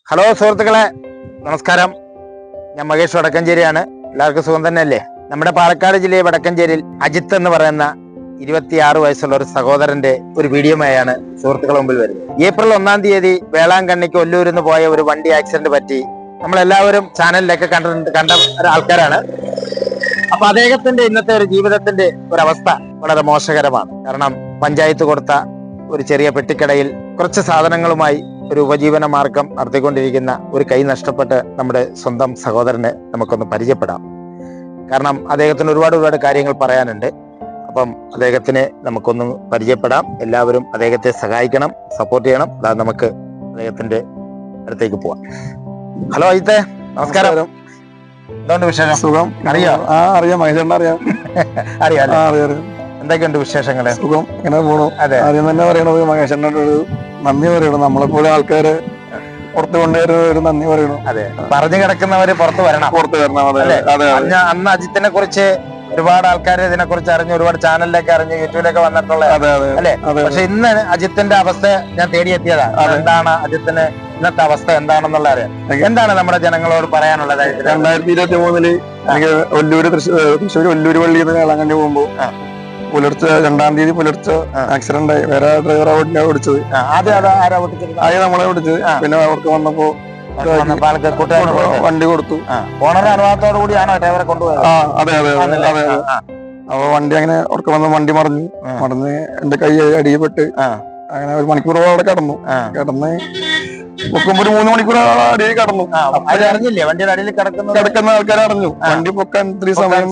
Hello സുഹൃത്തുക്കളെ, നമസ്കാരം. ഞാൻ മഹേഷ് വടക്കഞ്ചേരിയാണ്. എല്ലാവർക്കും സുഖം തന്നെയല്ലേ? നമ്മുടെ പാലക്കാട് ജില്ലയിൽ വടക്കഞ്ചേരിയിൽ അജിത്ത് എന്ന് പറയുന്ന 26 വയസ്സുള്ള ഒരു സഹോദരന്റെ ഒരു വീഡിയോയുമായാണ് സുഹൃത്തുക്കളുടെ മുമ്പിൽ വരുന്നത്. ഏപ്രിൽ 1-ാം തീയതി വേളാങ്കണ്ണിക്ക് ഒല്ലൂരിൽ നിന്ന് പോയ ഒരു വണ്ടി ആക്സിഡന്റ് പറ്റി നമ്മളെല്ലാവരും ചാനലിലൊക്കെ കണ്ട ആൾക്കാരാണ്. അപ്പൊ അദ്ദേഹത്തിന്റെ ഇന്നത്തെ ഒരു ജീവിതത്തിന്റെ ഒരവസ്ഥ വളരെ മോശകരമാണ്. കാരണം പഞ്ചായത്ത് കൊടുത്ത ഒരു ചെറിയ പെട്ടിക്കടയിൽ കുറച്ച് സാധനങ്ങളുമായി ഒരു ഉപജീവന മാർഗം നടത്തിക്കൊണ്ടിരിക്കുന്ന ഒരു കൈ നഷ്ടപ്പെട്ട് നമ്മുടെ സ്വന്തം സഹോദരനെ നമുക്കൊന്ന് പരിചയപ്പെടാം. കാരണം അദ്ദേഹത്തിന് ഒരുപാട് കാര്യങ്ങൾ പറയാനുണ്ട്. അപ്പം അദ്ദേഹത്തിനെ നമുക്കൊന്ന് പരിചയപ്പെടാം. എല്ലാവരും അദ്ദേഹത്തെ സഹായിക്കണം, സപ്പോർട്ട് ചെയ്യണം. അതാ നമുക്ക് അദ്ദേഹത്തിന്റെ അടുത്തേക്ക് പോവാം. ഹലോ അജിത്തെ, നമസ്കാരം. എന്തുകൊണ്ട് വിശേഷം? സുഖം. അറിയാം? അറിയാം, മഹേഷേട്ടനെ അറിയാം. അറിയാം. എന്തൊക്കെയുണ്ട് വിശേഷങ്ങള്? സുഖം, ഇങ്ങനെ പോണു. ആദ്യം തന്നെ പറയണത് മഹേഷേട്ടനോട് ഒരു നന്ദി പറയണം. നമ്മളെപ്പോലെ ആൾക്കാര് പുറത്ത് കൊണ്ടുവരുന്ന ഒരു നന്ദി പറയണം. അതെ, പറഞ്ഞു കിടക്കുന്നവര് പുറത്ത് വരണം. അന്ന് അജിത്തിനെ കുറിച്ച് ഒരുപാട് ആൾക്കാർ ഇതിനെ കുറിച്ച് അറിഞ്ഞു, ഒരുപാട് ചാനലിലേക്ക് അറിഞ്ഞു, യൂട്യൂബിലൊക്കെ വന്നിട്ടുള്ള അല്ലെ. പക്ഷെ ഇന്ന് അജിത്തിന്റെ അവസ്ഥ ഞാൻ തേടിയെത്തിയതാണ്. എന്താണ് അജിത്തിന് ഇന്നത്തെ അവസ്ഥ എന്താണെന്നുള്ള അറിയാം. എന്താണ് നമ്മുടെ ജനങ്ങളോട് പറയാനുള്ളത്? 2023 എനിക്ക് തൃശ്ശൂർ ഒല്ലൂര് പള്ളിയിൽ നിന്ന് വേളാങ്കണ്ണി പോകുമ്പോ പുലർച്ചെ 2-ാം തീയതി പുലർച്ചെ ആക്സിഡന്റ് ആയി. വേറെ ഡ്രൈവറാ ഓടിച്ചത്. ആദ്യം നമ്മളെ ഓടിച്ചത്. പിന്നെ അവർക്ക് വന്നപ്പോ വണ്ടി കൊടുത്തു. ഓണർ അനുവാദത്തോടു കൂടിയാണോ ഡ്രൈവറെ കൊണ്ടുപോയത്? അതെ. അപ്പൊ വണ്ടി അങ്ങനെ ഉറക്കം വന്ന് വണ്ടി മറിഞ്ഞ് എന്റെ കൈ അടിയപ്പെട്ട് അങ്ങനെ 1 മണിക്കൂറോളം അവിടെ കിടന്നു. പൊക്കുമ്പോ ഒരു 3 മണിക്കൂർ അടിയിൽ കിടന്നു. അറിഞ്ഞില്ലേ വണ്ടിയുടെ അടിയിൽ കിടക്കുന്ന ആൾക്കാർ അറിഞ്ഞു. വണ്ടി പൊക്കാൻ ഇത്തിരി സമയം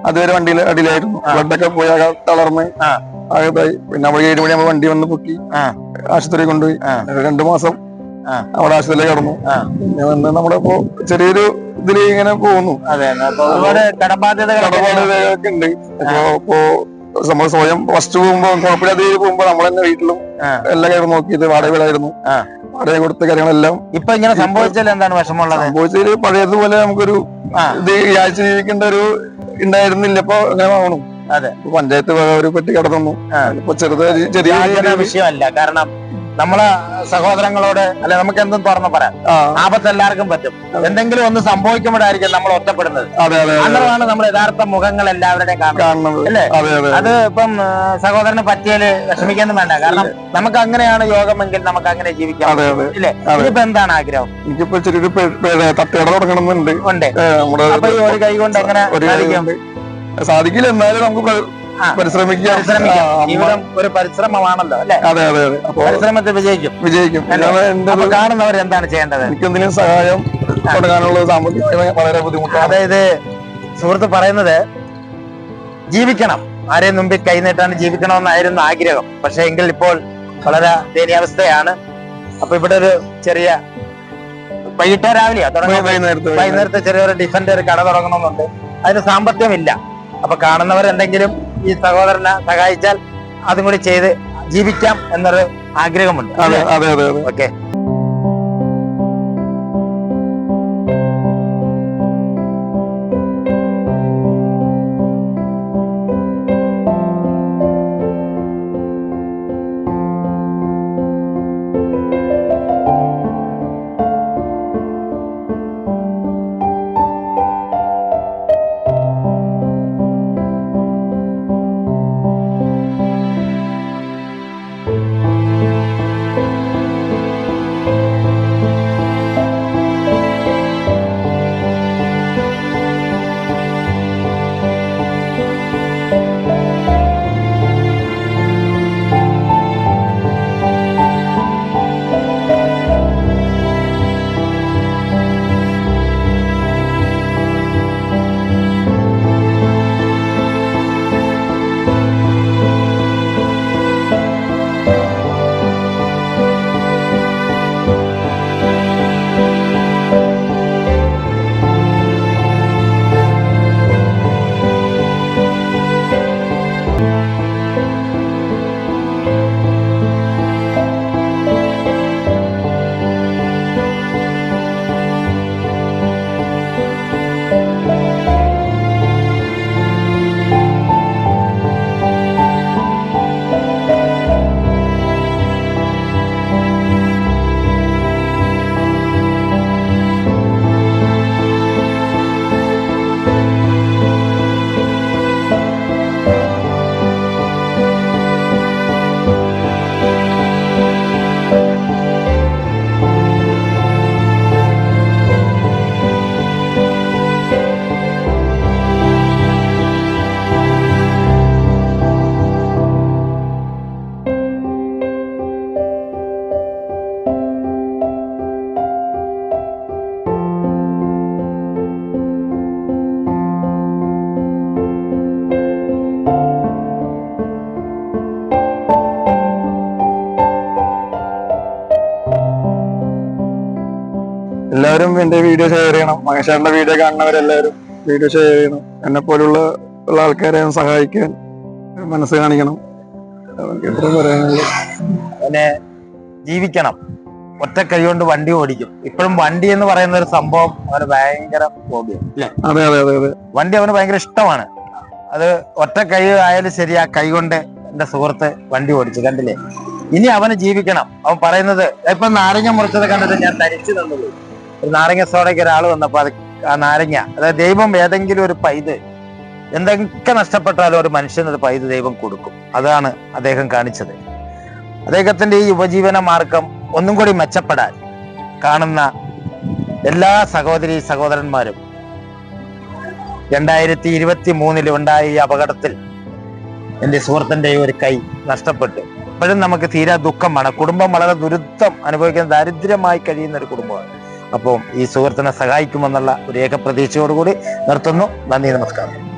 അതുവരെ വണ്ടിയിൽ അടിയിലായിരുന്നു. ബ്ലഡൊക്കെ പോയി തളർന്ന് ആകത്തായി. പിന്നെ നമ്മൾ 7 മണി വണ്ടി വന്ന് പൊക്കി ആശുപത്രി കൊണ്ടുപോയി. 2 മാസം അവിടെ ആശുപത്രിയിൽ കിടന്നു. പിന്നെ വന്ന് നമ്മുടെ ഇപ്പോ ചെറിയൊരു ഇതില് ഇങ്ങനെ പോകുന്നു. കടബാധ്യതകളൊക്കെ ഉണ്ട്. ഇപ്പോ നമ്മൾ സ്വയം ഫസ്റ്റ് പോകുമ്പോ കുഴപ്പമില്ലാതെ പോകുമ്പോ നമ്മൾ തന്നെ വീട്ടിലും എല്ലാ കാര്യം നോക്കിയത് വാടക വീടായിരുന്നു. വാടക കൊടുത്ത കാര്യങ്ങളെല്ലാം ഇപ്പൊ ഇങ്ങനെ സംഭവിച്ചാൽ എന്താണ് വിഷമമുള്ളത്? സംഭവിച്ചതിൽ പഴയതുപോലെ നമുക്കൊരു ഇത് ആഴ്ച ജീവിക്കേണ്ട ഒരു ഉണ്ടായിരുന്നില്ല. ഇപ്പൊ അങ്ങനെ ആവണം. അതെ, പഞ്ചായത്ത് ഒരു പെട്ടി കിടന്നു. ഇപ്പൊ ചെറിയ വിഷയമല്ല. കാരണം നമ്മളെ സഹോദരങ്ങളോട് അല്ലെ നമുക്ക് എന്തും തുറന്നു പറയാം. ആപത്ത് എല്ലാവർക്കും പറ്റും. എന്തെങ്കിലും ഒന്ന് സംഭവിക്കുമ്പോഴായിരിക്കും നമ്മൾ ഒറ്റപ്പെടുന്നത്. അന്നേരമാണ് നമ്മൾ യഥാർത്ഥ മുഖങ്ങൾ എല്ലാവരുടെയും കാണുന്നത് അല്ലേ? അത് ഇപ്പം സഹോദരന് പറ്റിയാല് വിഷമിക്കൊന്നും വേണ്ട. കാരണം നമുക്ക് അങ്ങനെയാണ് യോഗമെങ്കിൽ നമുക്ക് അങ്ങനെ ജീവിക്കാം ഇല്ലേ? ഇതിപ്പോ എന്താണ് ആഗ്രഹം? എനിക്കിപ്പോ ചെറിയൊരു തട്ടുകട തുടങ്ങണമെന്നുണ്ട്. അപ്പൊ ഈ ഒരു കൈ കൊണ്ട് എങ്ങനെ സാധിക്കില്ല, എന്നാലും നമുക്ക് പരിശ്രമിക്കാം. ജീവിതം ഒരു പരിശ്രമമാണല്ലോ അല്ലെ? അതെ. പരിശ്രമത്തിൽ വിജയിക്കും. കാണുന്നവർ എന്താണ് ചെയ്യേണ്ടത്? എനിക്കെന്തെങ്കിലും സഹായം കൊടുക്കാനുള്ള സാമ്പത്തികമായി വളരെ ബുദ്ധിമുട്ടാണ്. അതായത് സുഹൃത്ത് പറയുന്നത് ജീവിക്കണം, ആരെയും മുമ്പിൽ കൈനീട്ടാണ് ജീവിക്കണമെന്നായിരുന്നു ആഗ്രഹം. പക്ഷെ എങ്കിൽ ഇപ്പോൾ വളരെ ദയനീയാവസ്ഥയാണ്. അപ്പൊ ഇവിടെ ഒരു ചെറിയ രാവിലെയാ വൈകുന്നേരത്തെ ചെറിയൊരു ഡിഫൻഡ് കട തുടങ്ങണമെന്നുണ്ട്. അതിന് സാമ്പത്തികമില്ല. അപ്പൊ കാണുന്നവർ എന്തെങ്കിലും ഈ സഹോദരനെ സഹായിച്ചാൽ അതും കൂടി ചെയ്ത് ജീവിക്കാം എന്നൊരു ആഗ്രഹമുണ്ട്. ഓക്കെ. എല്ലാവരും എന്റെ വീഡിയോ ഷെയർ ചെയ്യണം. മഹേഷേട്ടന്റെ വീഡിയോ കാണുന്നവരെല്ലാവരും വീഡിയോ ഷെയർ ചെയ്യണം. എന്നെ പോലുള്ള ആൾക്കാരെ സഹായിക്കാൻ മനസ്സ് കാണിക്കണം. എത്രയും പറയാനുള്ളത് പിന്നെ ജീവിക്കണം. ഒറ്റ കൈ കൊണ്ട് വണ്ടി ഓടിക്കും. ഇപ്പോഴും വണ്ടി എന്ന് പറയുന്ന ഒരു സംഭവം അവന് ഭയങ്കര ഹോബിയാണ് അല്ലേ? അതെ അതെ അതെ അതെ. വണ്ടി അവന് ഭയങ്കര ഇഷ്ടമാണ്. അത് ഒറ്റ കൈ ആയാലും ശരി, ആ കൈ കൊണ്ട് എന്റെ സുഹൃത്ത് വണ്ടി ഓടിച്ചു, കണ്ടില്ലേ? ഇനി അവന് ജീവിക്കണം. അവൻ പറയുന്നത്, ഇപ്പൊ നാരങ്ങ മുറിച്ചത് കണ്ടിട്ട് ഞാൻ തരിച്ചു തന്നത്. ഒരു നാരങ്ങ സോഡയ്ക്ക് ഒരാൾ വന്നപ്പോ അത് ആ നാരങ്ങ, അതായത് ദൈവം ഏതെങ്കിലും ഒരു പൈത് എന്തൊക്കെ നഷ്ടപ്പെട്ടാലും ഒരു മനുഷ്യനൊരു പൈത് ദൈവം കൊടുക്കും. അതാണ് അദ്ദേഹം കാണിച്ചത്. അദ്ദേഹത്തിന്റെ ഈ ഉപജീവന മാർഗം ഒന്നും കൂടി മെച്ചപ്പെടാൻ കാണുന്ന എല്ലാ സഹോദരി സഹോദരന്മാരും 2023 ഉണ്ടായ ഈ അപകടത്തിൽ എൻ്റെ സുഹൃത്തിന്റെ ഒരു കൈ നഷ്ടപ്പെട്ടു. ഇപ്പോഴും നമുക്ക് തീരാ ദുഃഖമാണ്. കുടുംബം വളരെ ദുരിതം അനുഭവിക്കുന്ന, ദാരിദ്ര്യമായി കഴിയുന്ന ഒരു കുടുംബമാണ്. അപ്പോൾ ഈ സുഹൃത്തിനെ സഹായിക്കുമെന്നുള്ള ഒരു ഏക പ്രതീക്ഷയോടുകൂടി നിർത്തുന്നു. നന്ദി, നമസ്കാരം.